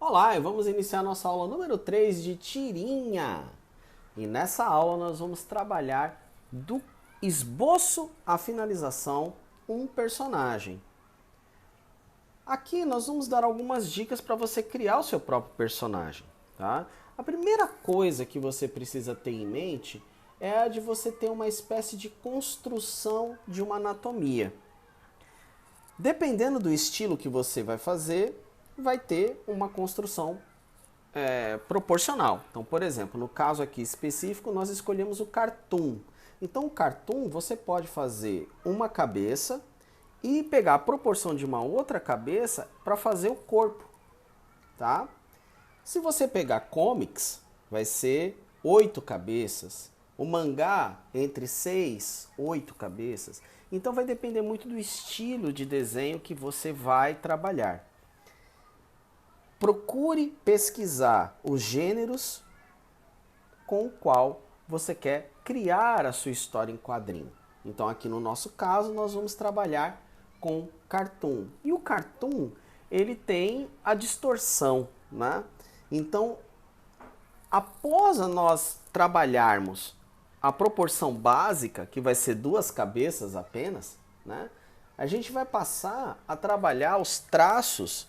Olá, e vamos iniciar nossa aula número 3 de tirinha. E nessa aula nós vamos trabalhar do esboço à finalização um personagem. Aqui nós vamos dar algumas dicas para você criar o seu próprio personagem, tá? A primeira coisa que você precisa ter em mente é a de você ter uma espécie de construção de uma anatomia. Dependendo do estilo que você vai fazer, vai ter uma construção proporcional. Então, por exemplo, no caso aqui específico, nós escolhemos o cartoon. Então, o cartoon você pode fazer uma cabeça e pegar a proporção de uma outra cabeça para fazer o corpo, tá? Se você pegar comics, vai ser 8 cabeças. O mangá, entre 6, 8 cabeças. Então vai depender muito do estilo de desenho que você vai trabalhar. Procure pesquisar os gêneros com o qual você quer criar a sua história em quadrinho. Então aqui no nosso caso nós vamos trabalhar com cartoon. E o cartoon, ele tem a distorção, né? Então, após nós trabalharmos a proporção básica, que vai ser 2 cabeças apenas, né? A gente vai passar a trabalhar os traços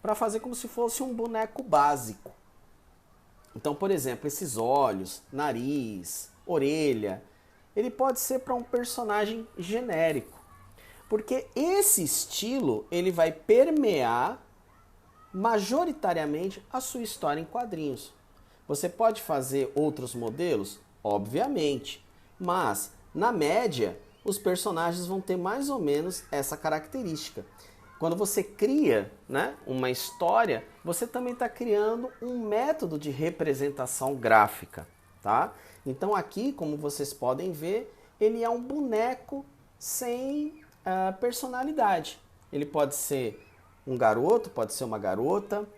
para fazer como se fosse um boneco básico. Então, por exemplo, esses olhos, nariz, orelha, ele pode ser para um personagem genérico. Porque esse estilo, ele vai permear majoritariamente a sua história em quadrinhos. Você pode fazer outros modelos? Obviamente. Mas, na média, os personagens vão ter mais ou menos essa característica. Quando você cria, né, uma história, você também está criando um método de representação gráfica, tá? Então aqui, como vocês podem ver, ele é um boneco sem personalidade. Ele pode ser um garoto, pode ser uma garota,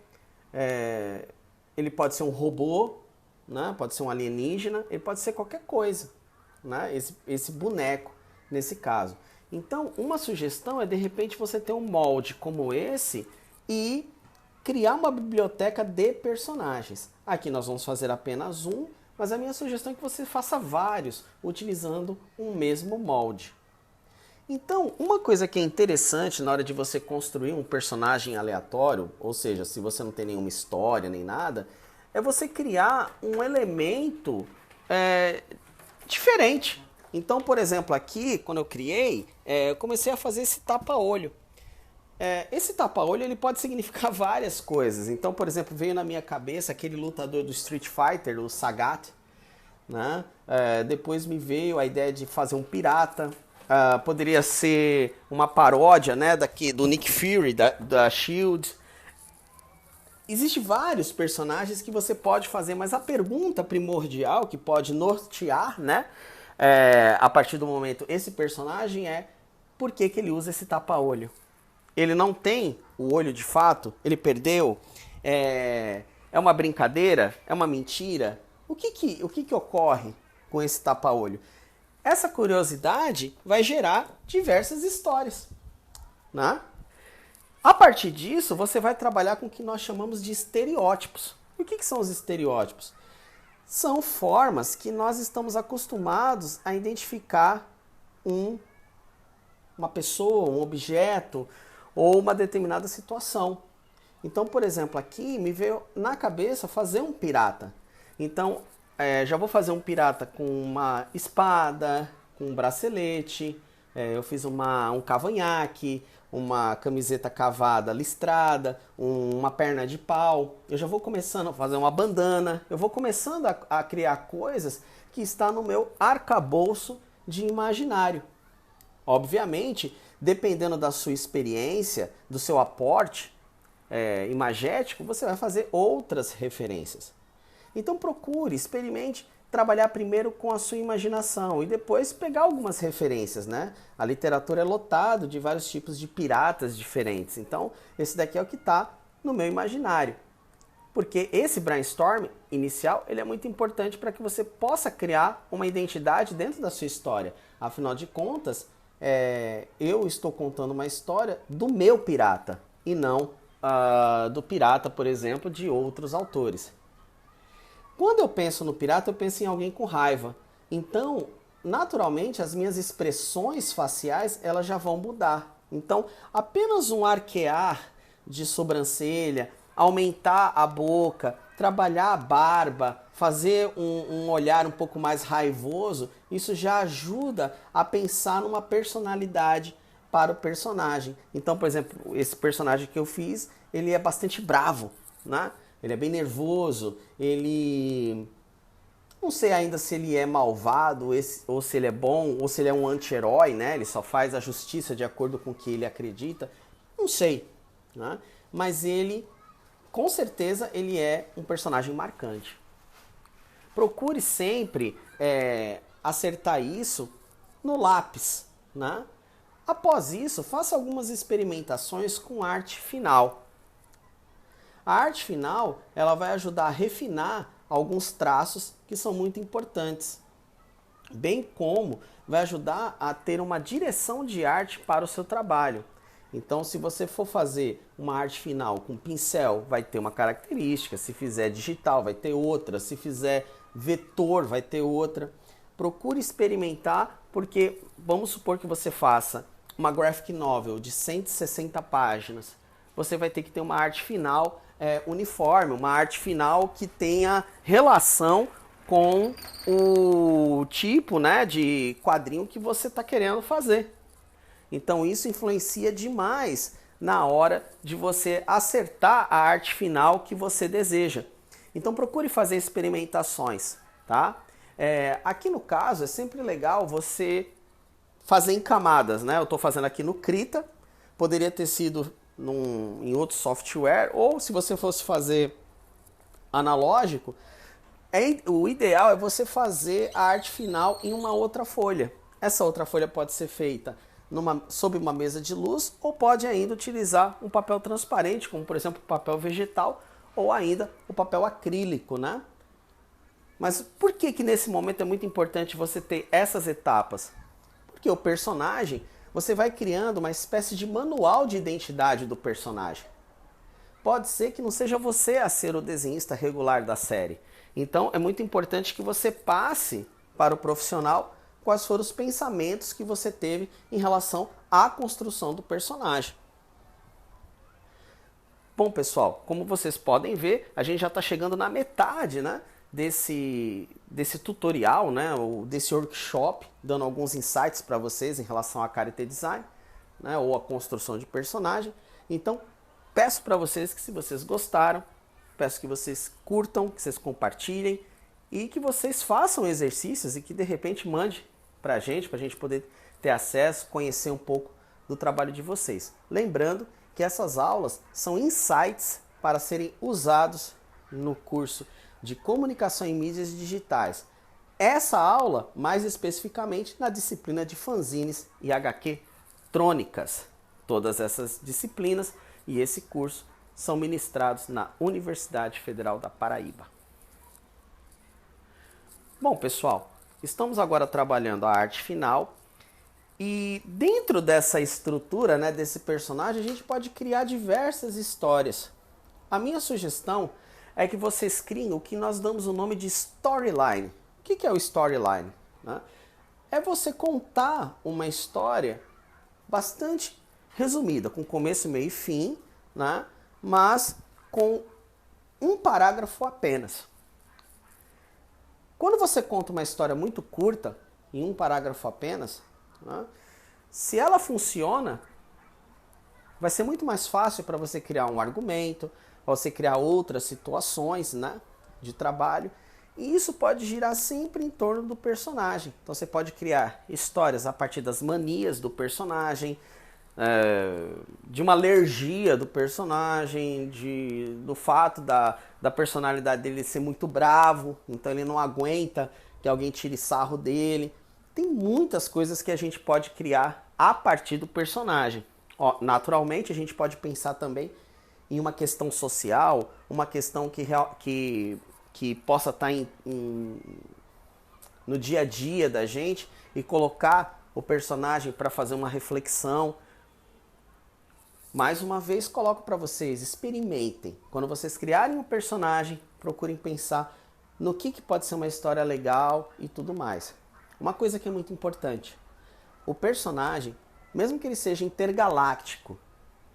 ele pode ser um robô, né, pode ser um alienígena, ele pode ser qualquer coisa, né, esse boneco nesse caso. Então, uma sugestão é, de repente, você ter um molde como esse e criar uma biblioteca de personagens. Aqui nós vamos fazer apenas um, mas a minha sugestão é que você faça vários, utilizando um mesmo molde. Então, uma coisa que é interessante na hora de você construir um personagem aleatório, ou seja, se você não tem nenhuma história nem nada, é você criar um elemento diferente. Então, por exemplo, aqui, quando eu criei, eu comecei a fazer esse tapa-olho. Esse tapa-olho ele pode significar várias coisas. Então, por exemplo, veio na minha cabeça aquele lutador do Street Fighter, o Sagat, né? Depois me veio a ideia de fazer um pirata. Poderia ser uma paródia, né, do Nick Fury, da SHIELD. Existem vários personagens que você pode fazer, mas a pergunta primordial que pode nortear, né, a partir do momento esse personagem por que ele usa esse tapa-olho? Ele não tem o olho de fato? Ele perdeu? É uma brincadeira? É uma mentira? O que ocorre com esse tapa-olho? Essa curiosidade vai gerar diversas histórias, né? A partir disso, você vai trabalhar com o que nós chamamos de estereótipos. O que são os estereótipos? São formas que nós estamos acostumados a identificar uma pessoa, um objeto ou uma determinada situação. Então, por exemplo, aqui me veio na cabeça fazer um pirata. Então, já vou fazer um pirata com uma espada, com um bracelete, eu fiz um cavanhaque, uma camiseta cavada listrada, uma perna de pau. Eu já vou começando a fazer uma bandana. Eu vou começando a criar coisas que está no meu arcabouço de imaginário. Obviamente, dependendo da sua experiência, do seu aporte imagético, você vai fazer outras referências. Então procure, experimente trabalhar primeiro com a sua imaginação e depois pegar algumas referências, né? A literatura é lotada de vários tipos de piratas diferentes. Então, esse daqui é o que está no meu imaginário. Porque esse brainstorm inicial, ele é muito importante para que você possa criar uma identidade dentro da sua história. Afinal de contas, eu estou contando uma história do meu pirata e não do Pirata, por exemplo, de outros autores. Quando eu penso no pirata, eu penso em alguém com raiva. Então, naturalmente, as minhas expressões faciais elas já vão mudar. Então, apenas um arquear de sobrancelha, aumentar a boca, trabalhar a barba, fazer um olhar um pouco mais raivoso, isso já ajuda a pensar numa personalidade para o personagem. Então, por exemplo, esse personagem que eu fiz, ele é bastante bravo, né? Ele é bem nervoso, ele... Não sei ainda se ele é malvado, ou se ele é bom, ou se ele é um anti-herói, né? Ele só faz a justiça de acordo com o que ele acredita. Não sei, né? Mas ele, com certeza, ele é um personagem marcante. Procure sempre acertar isso no lápis, né? Após isso, faça algumas experimentações com arte final. A arte final, ela vai ajudar a refinar alguns traços que são muito importantes, bem como vai ajudar a ter uma direção de arte para o seu trabalho. Então, se você for fazer uma arte final com pincel, vai ter uma característica, se fizer digital, vai ter outra, se fizer vetor, vai ter outra. Procure experimentar, porque vamos supor que você faça uma graphic novel de 160 páginas, você vai ter que ter uma arte final uniforme, uma arte final que tenha relação com o tipo, né, de quadrinho que você está querendo fazer. Então isso influencia demais na hora de você acertar a arte final que você deseja. Então procure fazer experimentações, tá? Aqui no caso é sempre legal você fazer em camadas, né? Eu estou fazendo aqui no Krita, poderia ter sido em outro software, ou se você fosse fazer analógico, o ideal é você fazer a arte final em uma outra folha. Essa outra folha pode ser feita sob uma mesa de luz, ou pode ainda utilizar um papel transparente, como por exemplo o papel vegetal, ou ainda o papel acrílico, né? Mas por que nesse momento é muito importante você ter essas etapas? Porque o personagem, você vai criando uma espécie de manual de identidade do personagem. Pode ser que não seja você a ser o desenhista regular da série. Então é muito importante que você passe para o profissional quais foram os pensamentos que você teve em relação à construção do personagem. Bom, pessoal, como vocês podem ver, a gente já está chegando na metade, né, desse tutorial, né, ou desse workshop, dando alguns insights para vocês em relação a character design, né, ou a construção de personagem. Então, peço para vocês que, se vocês gostaram, peço que vocês curtam, que vocês compartilhem e que vocês façam exercícios e que de repente mande para a gente poder ter acesso, conhecer um pouco do trabalho de vocês. Lembrando que essas aulas são insights para serem usados no curso de Comunicação em Mídias Digitais. Essa aula, mais especificamente, na disciplina de fanzines e HQ trônicas. Todas essas disciplinas e esse curso são ministrados na Universidade Federal da Paraíba. Bom, pessoal, estamos agora trabalhando a arte final e dentro dessa estrutura, né, desse personagem, a gente pode criar diversas histórias. A minha sugestão é que vocês criem o que nós damos o nome de storyline. O que é o storyline? Né? É você contar uma história bastante resumida, com começo, meio e fim, né? Mas com um parágrafo apenas. Quando você conta uma história muito curta, em um parágrafo apenas, né? Se ela funciona, vai ser muito mais fácil para você criar um argumento, para você criar outras situações, né, de trabalho. E isso pode girar sempre em torno do personagem. Então você pode criar histórias a partir das manias do personagem, de uma alergia do personagem, do fato da personalidade dele ser muito bravo, então ele não aguenta que alguém tire sarro dele. Tem muitas coisas que a gente pode criar a partir do personagem. Ó, naturalmente a gente pode pensar também em uma questão social, uma questão que possa estar no dia a dia da gente e colocar o personagem para fazer uma reflexão. Mais uma vez, coloco para vocês, experimentem. Quando vocês criarem um personagem, procurem pensar no que pode ser uma história legal e tudo mais. Uma coisa que é muito importante, o personagem, mesmo que ele seja intergaláctico,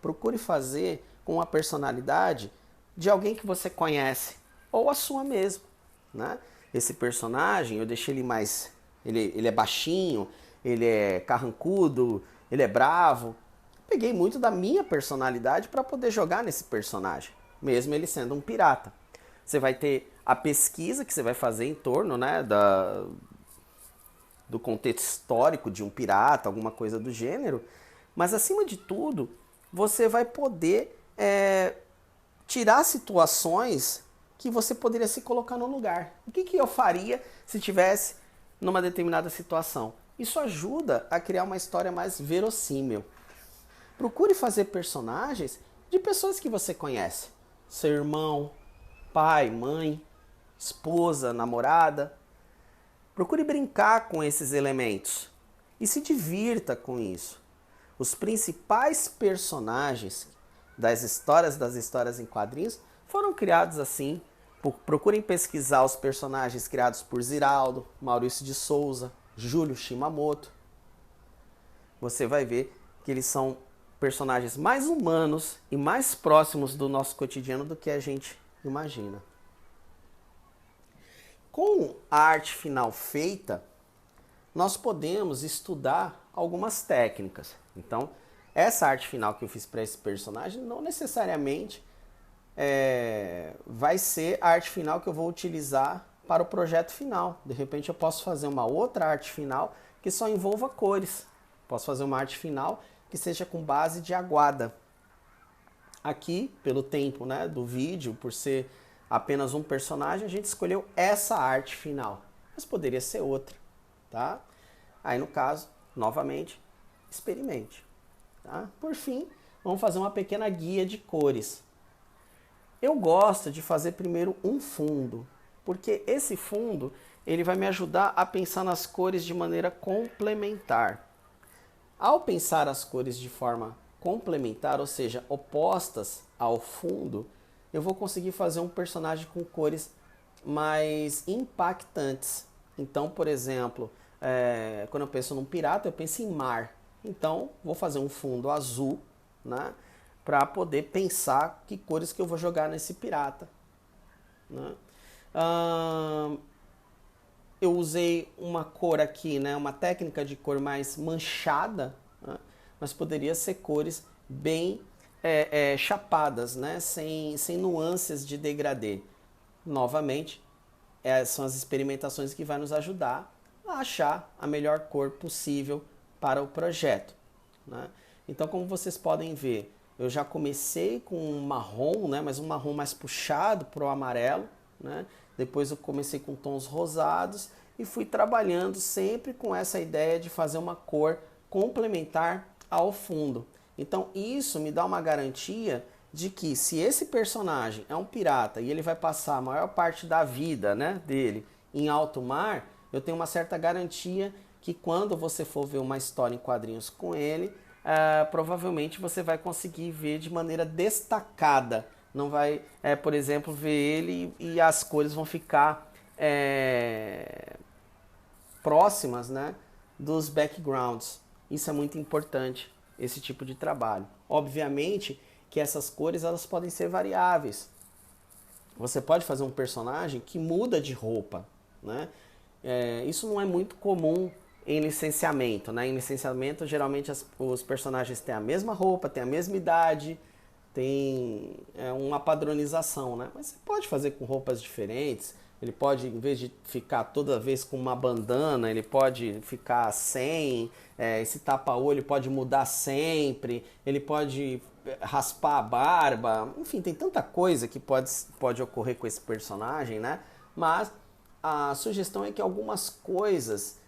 procure fazer com a personalidade de alguém que você conhece, ou a sua mesmo, né? Esse personagem, eu deixei ele mais... Ele é baixinho, ele é carrancudo, ele é bravo. Peguei muito da minha personalidade para poder jogar nesse personagem, mesmo ele sendo um pirata. Você vai ter a pesquisa que você vai fazer em torno, né, do contexto histórico de um pirata, alguma coisa do gênero, mas acima de tudo, você vai poder tirar situações que você poderia se colocar no lugar. O que eu faria se tivesse numa determinada situação? Isso ajuda a criar uma história mais verossímil. Procure fazer personagens de pessoas que você conhece. Seu irmão, pai, mãe, esposa, namorada. Procure brincar com esses elementos e se divirta com isso. Os principais personagens das histórias em quadrinhos foram criados assim. Procurem pesquisar os personagens criados por Ziraldo, Maurício de Souza, Júlio Shimamoto. Você vai ver que eles são personagens mais humanos e mais próximos do nosso cotidiano do que a gente imagina. Com a arte final feita, nós podemos estudar algumas técnicas. Então, essa arte final que eu fiz para esse personagem não necessariamente vai ser a arte final que eu vou utilizar para o projeto final. De repente eu posso fazer uma outra arte final que só envolva cores. Posso fazer uma arte final que seja com base de aguada. Aqui, pelo tempo, né, do vídeo, por ser apenas um personagem, a gente escolheu essa arte final. Mas poderia ser outra, tá? Aí no caso, novamente, experimente. Tá? Por fim, vamos fazer uma pequena guia de cores. Eu gosto de fazer primeiro um fundo, porque esse fundo ele vai me ajudar a pensar nas cores de maneira complementar. Ao pensar as cores de forma complementar, ou seja, opostas ao fundo, eu vou conseguir fazer um personagem com cores mais impactantes. Então, por exemplo, quando eu penso num pirata, eu penso em mar. Então, vou fazer um fundo azul, né, para poder pensar que cores que eu vou jogar nesse pirata. Né? Eu usei uma cor aqui, né, uma técnica de cor mais manchada, né, mas poderia ser cores bem chapadas, né, sem nuances de degradê. Novamente, são as experimentações que vão nos ajudar a achar a melhor cor possível para o projeto. Né? Então, como vocês podem ver, eu já comecei com um marrom, né, mas um marrom mais puxado para o amarelo, né? Depois eu comecei com tons rosados e fui trabalhando sempre com essa ideia de fazer uma cor complementar ao fundo. Então isso me dá uma garantia de que se esse personagem é um pirata e ele vai passar a maior parte da vida, né, dele em alto mar, eu tenho uma certa garantia que quando você for ver uma história em quadrinhos com ele, provavelmente você vai conseguir ver de maneira destacada. Não vai, por exemplo, ver ele e as cores vão ficar próximas, né, dos backgrounds. Isso é muito importante, esse tipo de trabalho. Obviamente que essas cores elas podem ser variáveis. Você pode fazer um personagem que muda de roupa, né? Isso não é muito comum em licenciamento, né? Em licenciamento, geralmente os personagens têm a mesma roupa, têm a mesma idade, tem uma padronização, né? Mas você pode fazer com roupas diferentes. Ele pode, em vez de ficar toda vez com uma bandana, ele pode ficar sem. Esse tapa-olho pode mudar sempre. Ele pode raspar a barba. Enfim, tem tanta coisa que pode ocorrer com esse personagem, né? Mas a sugestão é que algumas coisas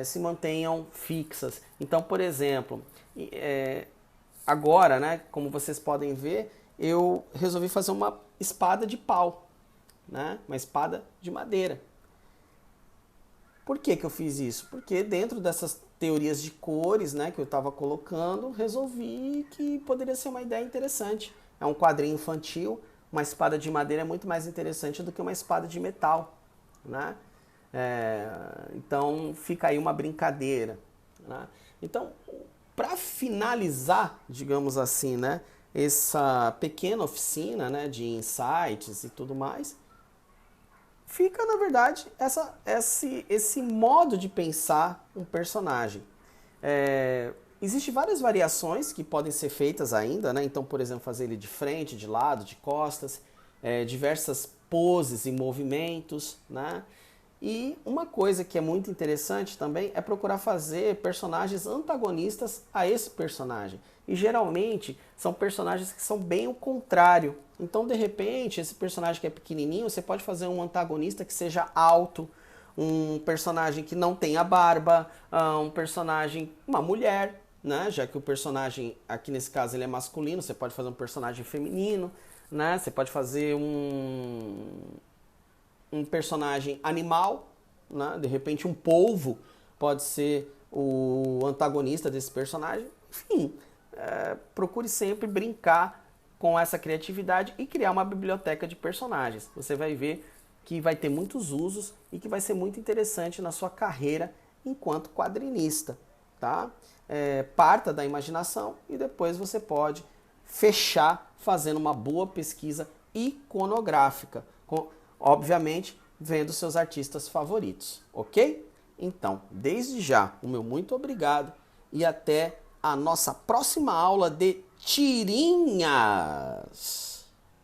se mantenham fixas. Então, por exemplo, agora, né, como vocês podem ver, eu resolvi fazer uma espada de pau, né, uma espada de madeira. Por que eu fiz isso? Porque dentro dessas teorias de cores, né, que eu estava colocando, resolvi que poderia ser uma ideia interessante. É um quadrinho infantil, uma espada de madeira é muito mais interessante do que uma espada de metal, né? Então fica aí uma brincadeira, né? Então, para finalizar, digamos assim, né, essa pequena oficina, né, de insights e tudo mais, fica, na verdade, esse modo de pensar um personagem. Existem várias variações que podem ser feitas ainda, né? Então, por exemplo, fazer ele de frente, de lado, de costas, diversas poses e movimentos, né? E uma coisa que é muito interessante também é procurar fazer personagens antagonistas a esse personagem. E geralmente são personagens que são bem o contrário. Então, de repente, esse personagem que é pequenininho, você pode fazer um antagonista que seja alto, um personagem que não tenha barba, um personagem, uma mulher, né? Já que o personagem, aqui nesse caso, ele é masculino, você pode fazer um personagem feminino, né? Você pode fazer um personagem animal, né? De repente um polvo pode ser o antagonista desse personagem. Enfim, procure sempre brincar com essa criatividade e criar uma biblioteca de personagens. Você vai ver que vai ter muitos usos e que vai ser muito interessante na sua carreira enquanto quadrinista, tá? Parta da imaginação e depois você pode fechar fazendo uma boa pesquisa iconográfica, obviamente vendo seus artistas favoritos, ok? Então, desde já, o meu muito obrigado e até a nossa próxima aula de tirinhas!